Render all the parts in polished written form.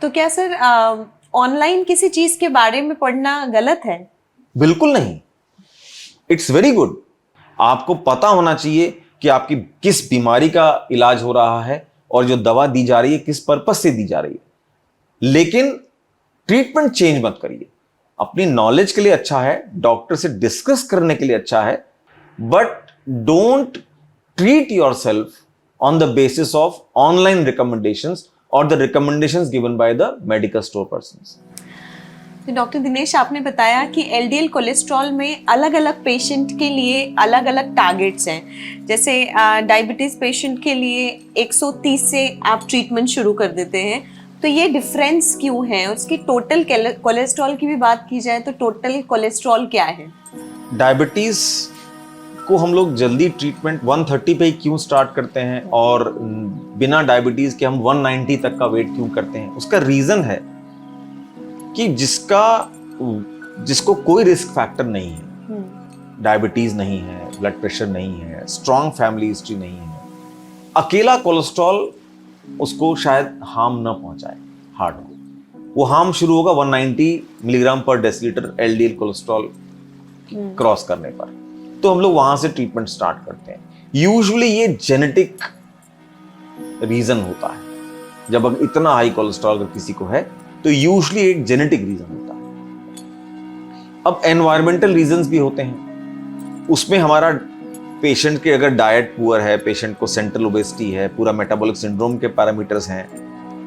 तो क्या sir online किसी चीज के बारे में पढ़ना गलत है? बिल्कुल नहीं, इट्स वेरी गुड। आपको पता होना चाहिए कि आपकी किस बीमारी का इलाज हो रहा है और जो दवा दी जा रही है किस पर्पस से दी जा रही है। लेकिन ट्रीटमेंट चेंज मत करिए। अपनी नॉलेज के लिए अच्छा है, डॉक्टर से डिस्कस करने के लिए अच्छा है, but don't treat yourself on the basis of online recommendations और the recommendations given by the medical store persons. तो डॉक्टर दिनेश, आपने बताया कि एलडीएल कोलेस्ट्रॉल में अलग अलग पेशेंट के लिए अलग अलग टारगेट्स हैं। जैसे डायबिटीज पेशेंट के लिए 130 से आप ट्रीटमेंट शुरू कर देते हैं, तो ये डिफरेंस क्यों है? उसकी टोटल कोलेस्ट्रॉल की भी बात की जाए तो टोटल कोलेस्ट्रॉल क्या है? डायबिटीज को हम लोग जल्दी ट्रीटमेंट 130 पे ही क्यों स्टार्ट करते हैं और बिना डायबिटीज के हम 190 तक का वेट क्यों करते हैं? उसका रीजन है कि जिसको कोई रिस्क फैक्टर नहीं है, डायबिटीज नहीं है, ब्लड प्रेशर नहीं है, स्ट्रॉन्ग फैमिली हिस्ट्री नहीं है, अकेला कोलेस्ट्रॉल उसको शायद हार्म ना पहुंचाए हार्ट को। वो हार्म शुरू होगा 190 मिलीग्राम पर डेसीलीटर एलडीएल कोलेस्ट्रॉल क्रॉस करने पर। तो हम लोग वहां से ट्रीटमेंट स्टार्ट करते हैं। यूजुअली ये जेनेटिक रीजन होता है। जब अगर इतना हाई कोलेस्ट्रॉल अगर किसी को है तो यूजुअली एक जेनेटिक रीजन होता है। अब एनवायरमेंटल रीजंस भी होते हैं। उसमें हमारा पेशेंट के अगर डाइट पुअर है, पेशेंट को सेंट्रल ओबेसिटी है, पूरा मेटाबॉलिक सिंड्रोम के पैरामीटर्स हैं,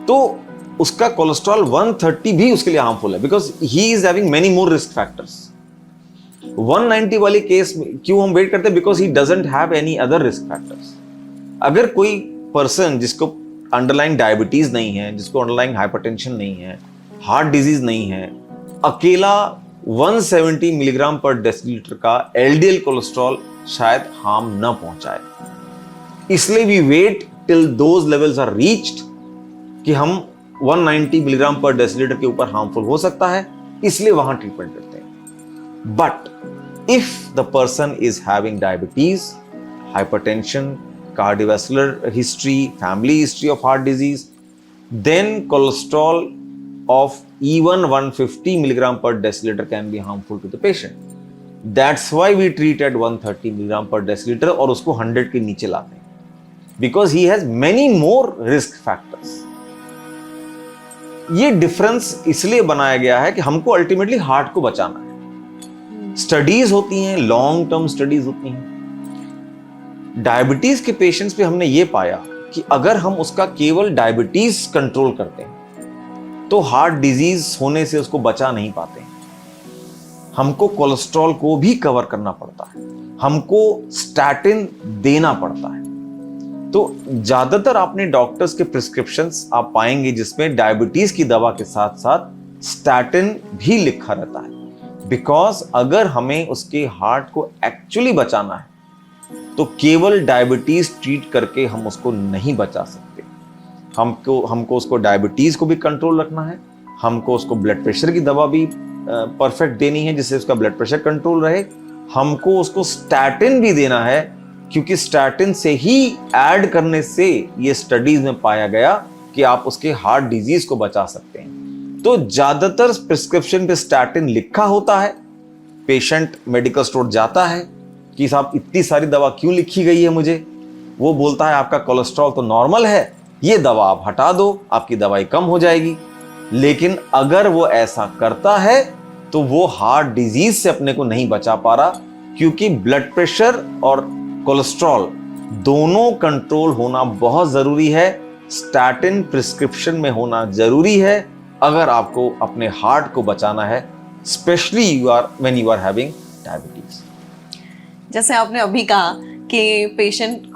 तो उसका कोलेस्ट्रॉल 130 भी उसके लिए हार्मफुल है, because he is having many more risk factors. 190 वाले केस में क्यों हम वेट करते हैं? Because he doesn't have any other risk factors. अगर कोई पर्सन जिसको अंडरलाइंग डायबिटीज नहीं है, जिसको अंडरलाइंग हाइपरटेंशन नहीं है, हार्ट डिजीज नहीं है, अकेला 170 मिलीग्राम पर डेसीलीटर का एलडीएल कोलेस्ट्रॉल शायद हार्म न पहुंचाए। इसलिए we wait till those levels are reached कि हम 190 मिलीग्राम पर डेसीलीटर के ऊपर हार्मफुल हो सकता है, इसलिए वहां ट्रीटमेंट करते हैं। But if the person is having diabetes, hypertension, cardiovascular history, family history of heart disease, then cholesterol of even 150 milligram per deciliter can be harmful to the patient. That's why we treat at 130 milligram per deciliter और उसको 100 के नीचे लाते हैं, because he has many more risk factors. ये difference इसलिए बनाया गया है कि हमको अल्टीमेटली हार्ट को बचाना है। स्टडीज होती हैं, लॉन्ग टर्म स्टडीज होती हैं। डायबिटीज के पेशेंट्स पे हमने ये पाया कि अगर हम उसका केवल डायबिटीज कंट्रोल करते हैं तो हार्ट डिजीज होने से उसको बचा नहीं पाते। हमको कोलेस्ट्रॉल को भी कवर करना पड़ता है, हमको स्टैटिन देना पड़ता है। तो ज्यादातर आपने डॉक्टर्स के प्रिस्क्रिप्शंस आप पाएंगे जिसमें डायबिटीज की दवा के साथ साथ स्टैटिन भी लिखा रहता है, बिकॉज अगर हमें उसके हार्ट को एक्चुअली बचाना है तो केवल डायबिटीज ट्रीट करके हम उसको नहीं बचा सकते। हमको उसको डायबिटीज को भी कंट्रोल रखना है, हमको उसको ब्लड प्रेशर की दवा भी परफेक्ट देनी है जिससे उसका ब्लड प्रेशर कंट्रोल रहे, हमको उसको स्टैटिन भी देना है, क्योंकि स्टैटिन से ही ऐड करने से ये स्टडीज में पाया गया कि आप उसके हार्ट डिजीज को बचा सकते हैं। तो ज्यादातर प्रिस्क्रिप्शन पे स्टैटिन लिखा होता है। पेशेंट मेडिकल स्टोर जाता है कि साहब इतनी सारी दवा क्यों लिखी गई है मुझे? वो बोलता है आपका कोलेस्ट्रॉल तो नॉर्मल है, ये दवा आप हटा दो, आपकी दवाई कम हो जाएगी। लेकिन अगर वो ऐसा करता है तो वो हार्ट डिजीज से अपने को नहीं बचा पा रहा, क्योंकि ब्लड प्रेशर और कोलेस्ट्रॉल दोनों कंट्रोल होना बहुत जरूरी है। स्टैटिन प्रिस्क्रिप्शन में होना जरूरी है अगर आपको अपने हार्ट को बचाना है, specially when you are having diabetes. जैसे आपने अभी कहा कि पेशेंट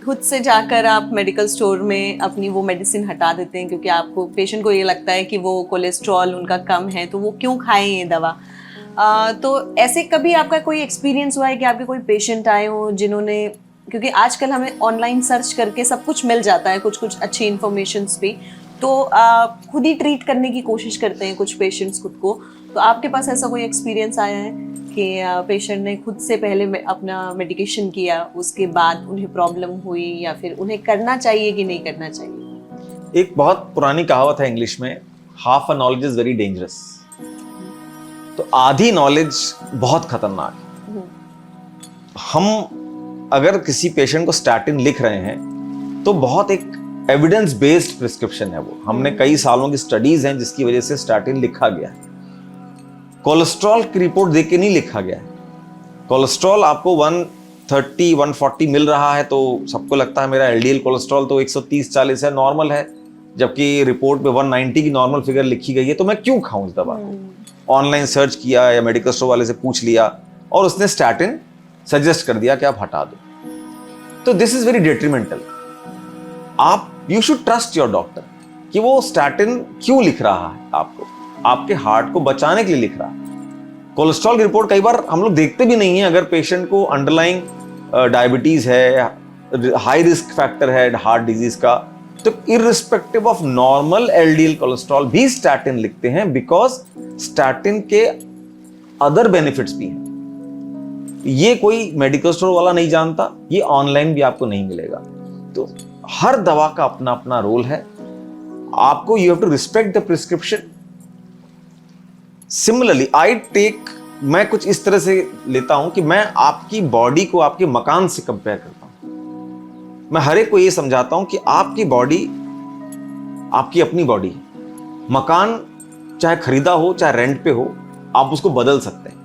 खुद से जाकर आप मेडिकल स्टोर में अपनी वो मेडिसिन हटा देते हैं, क्योंकि आपको पेशेंट को ये लगता है कि वो कोलेस्ट्रॉल उनका कम है तो वो क्यों खाएं ये दवा। तो ऐसे कभी आपका कोई एक्सपीरियंस हुआ है कि आपके कोई पेशेंट आए हो जिन्होंने, क्योंकि आजकल हमें ऑनलाइन सर्च करके सब कुछ मिल जाता है, कुछ अच्छी इन्फॉर्मेशंस भी, तो खुद ही ट्रीट करने की कोशिश करते हैं कुछ पेशेंट्स खुद को। तो आपके पास ऐसा कोई एक्सपीरियंस आया है कि पेशेंट ने खुद से पहले अपना मेडिकेशन किया, उसके बाद उन्हें प्रॉब्लम हुई, या फिर उन्हें करना चाहिए कि नहीं करना चाहिए? एक बहुत पुरानी कहावत है इंग्लिश में, half a knowledge is very dangerous. तो आधी नॉलेज बहुत खतरनाक है। हम अगर किसी पेशेंट को स्टैटिन लिख रहे हैं तो बहुत एक एविडेंस बेस्ड प्रिस्क्रिप्शन है वो। हमने कई सालों की स्टडीज हैं जिसकी वजह से स्टैटिन लिखा गया है। कोलेस्ट्रॉल की रिपोर्ट देख के नहीं लिखा गया है। कोलेस्ट्रॉल आपको 130 140 मिल रहा है तो सबको लगता है मेरा एलडीएल कोलेस्ट्रॉल तो 130-40 है, नॉर्मल है, जबकि रिपोर्ट में 190 की नॉर्मल फिगर लिखी गई है। तो मैं क्यों खाऊं इस दवा को? ऑनलाइन सर्च किया या मेडिकल स्टोर वाले से पूछ लिया और उसने स्टैटिन सजेस्ट कर दिया कि आप हटा दो। तो दिस इज वेरी डिट्रीमेंटल। आप you should trust your doctor कि वो स्टैटिन क्यों लिख रहा है आपको, आपके हार्ट को बचाने के लिए लिख रहा है। कोलेस्ट्रॉल की रिपोर्ट कई बार हम लोग देखते भी नहीं है। अगर पेशेंट को अंडरलाइंग डायबिटीज है, हाई रिस्क फैक्टर है हार्ट डिजीज का, तो irrespective of normal LDL cholesterol भी स्टैटिन लिखते हैं, बिकॉज स्टैटिन के अदर बेनिफिट्स भी हैं। ये कोई मेडिकल स्टोर वाला नहीं जानता, ये ऑनलाइन भी आपको नहीं मिलेगा। तो हर दवा का अपना अपना रोल है। आपको you have to respect the prescription. Similarly मैं कुछ इस तरह से लेता हूं कि मैं आपकी बॉडी को आपके मकान से कंपेयर करता हूं। मैं हर एक को यह समझाता हूं कि आपकी बॉडी आपकी अपनी बॉडी है। मकान चाहे खरीदा हो चाहे रेंट पे हो, आप उसको बदल सकते हैं।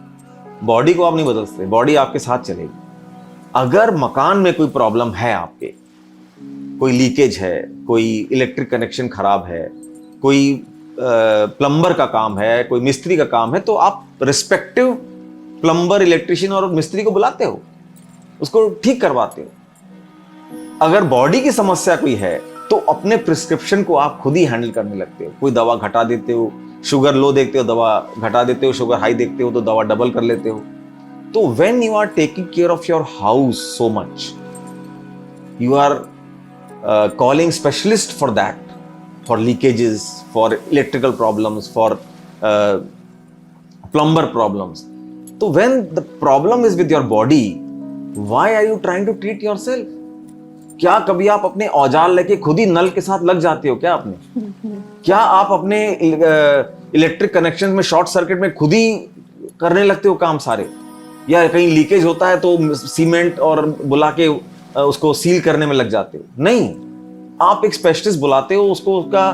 बॉडी को आप नहीं बदल सकते, बॉडी आपके साथ चलेगी। अगर मकान में कोई प्रॉब्लम है, आपके कोई लीकेज है, कोई इलेक्ट्रिक कनेक्शन खराब है, कोई प्लम्बर का काम है, कोई मिस्त्री का काम है, तो आप रिस्पेक्टिव प्लम्बर, इलेक्ट्रिशियन और मिस्त्री को बुलाते हो, उसको ठीक करवाते हो। अगर बॉडी की समस्या कोई है तो अपने प्रिस्क्रिप्शन को आप खुद ही हैंडल करने लगते हो। कोई दवा घटा देते हो, शुगर लो देखते हो दवा घटा देते हो, शुगर हाई देखते हो तो दवा डबल कर लेते हो। तो when you are taking care of your house so much, you are calling specialist for that, for leakages, for electrical problems, for plumber problems. So when the problem is with your body, why are you trying to treat yourself? क्या कभी आप अपने औजार लेके खुद ही नल के साथ लग जाते हो क्या आपने? क्या आप अपने इलेक्ट्रिक कनेक्शन में शॉर्ट सर्किट में खुद ही करने लगते हो काम सारे? या कहीं लीकेज होता है तो सीमेंट और बुला के उसको सील करने में लग जाते हो? नहीं, आप एक स्पेशलिस्ट बुलाते हो, उसको उसका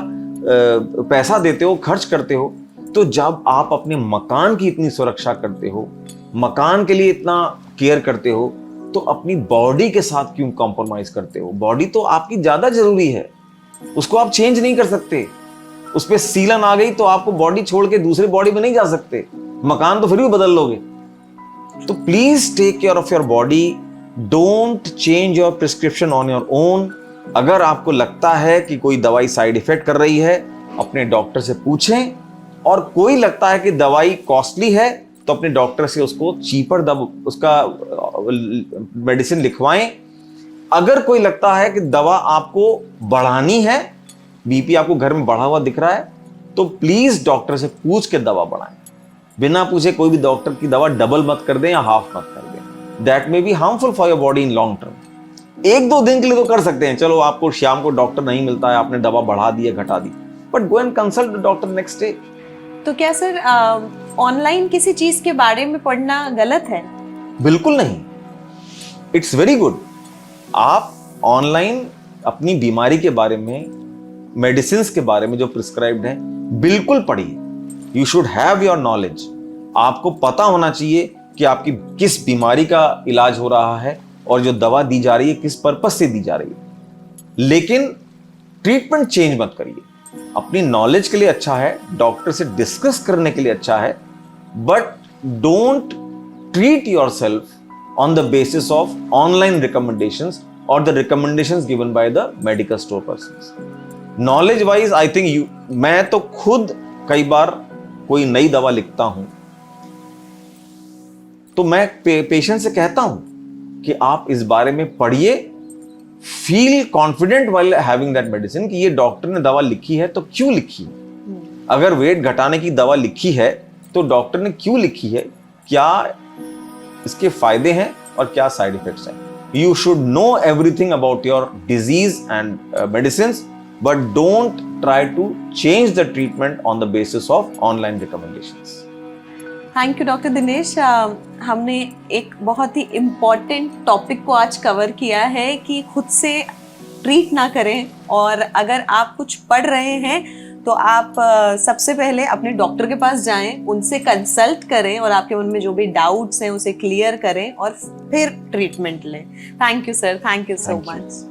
पैसा देते हो, खर्च करते हो। तो जब आप अपने मकान की इतनी सुरक्षा करते हो, मकान के लिए इतना केयर करते हो, तो अपनी बॉडी के साथ क्यों कॉम्प्रोमाइज करते हो? बॉडी तो आपकी ज्यादा जरूरी है, उसको आप चेंज नहीं कर सकते। उस पर सीलन आ गई तो आपको बॉडी छोड़ के दूसरे बॉडी में नहीं जा सकते, मकान तो फिर भी बदल लोगे। तो please take care of your body, don't change your prescription on your own. अगर आपको लगता है कि कोई दवाई साइड इफेक्ट कर रही है, अपने डॉक्टर से पूछें, और कोई लगता है कि दवाई कॉस्टली है तो अपने डॉक्टर से उसको चीपर उसका मेडिसिन लिखवाएं। अगर कोई लगता है कि दवा आपको बढ़ानी है, बीपी आपको घर में बढ़ा हुआ दिख रहा है, तो प्लीज डॉक्टर से पूछ के दवा बढ़ाएं। बिना पूछे कोई भी डॉक्टर की दवा डबल मत कर दें या हाफ मत कर दें। That may be harmful for your body in long term. 1-2 दिन के लिए तो कर सकते हैं, चलो आपको शाम को डॉक्टर नहीं मिलता है, आपने दवा बढ़ा दी है, घटा दी, but go and consult the doctor next day. तो क्या सर ऑनलाइन किसी चीज के बारे में पढ़ना गलत है? बिल्कुल नहीं, इट्स वेरी गुड। आप ऑनलाइन अपनी बीमारी के बारे में, मेडिसिन के बारे में जो प्रिस्क्राइब्ड है, बिल्कुल पढ़िए। You should have your knowledge. आपको पता होना चाहिए कि आपकी किस बीमारी का इलाज हो रहा है और जो दवा दी जा रही है किस पर्पस से दी जा रही है। लेकिन ट्रीटमेंट चेंज मत करिए। अपनी नॉलेज के लिए अच्छा है, डॉक्टर से डिस्कस करने के लिए अच्छा है, but don't treat yourself on the basis of online recommendations और the recommendations given by the medical store persons. Knowledge wise I think मैं तो खुद कई बार कोई नई दवा लिखता हूं तो मैं पेशेंट से कहता हूं कि आप इस बारे में पढ़िए, feel confident while having that medicine कि ये डॉक्टर ने दवा लिखी है तो क्यों लिखी है। अगर वेट घटाने की दवा लिखी है तो डॉक्टर ने क्यों लिखी है, क्या इसके फायदे हैं और क्या साइड इफेक्ट्स हैं। You should know everything about your disease and medicine, but don't try to change the treatment on the basis of online recommendations. Thank you doctor Dinesh. हमने एक बहुत ही इम्पॉर्टेंट टॉपिक को आज कवर किया है कि खुद से ट्रीट ना करें, और अगर आप कुछ पढ़ रहे हैं तो आप सबसे पहले अपने डॉक्टर के पास जाएं, उनसे कंसल्ट करें और आपके मन में जो भी डाउट्स हैं उसे क्लियर करें और फिर ट्रीटमेंट लें। Thank you sir, thank you so Thank you. Much.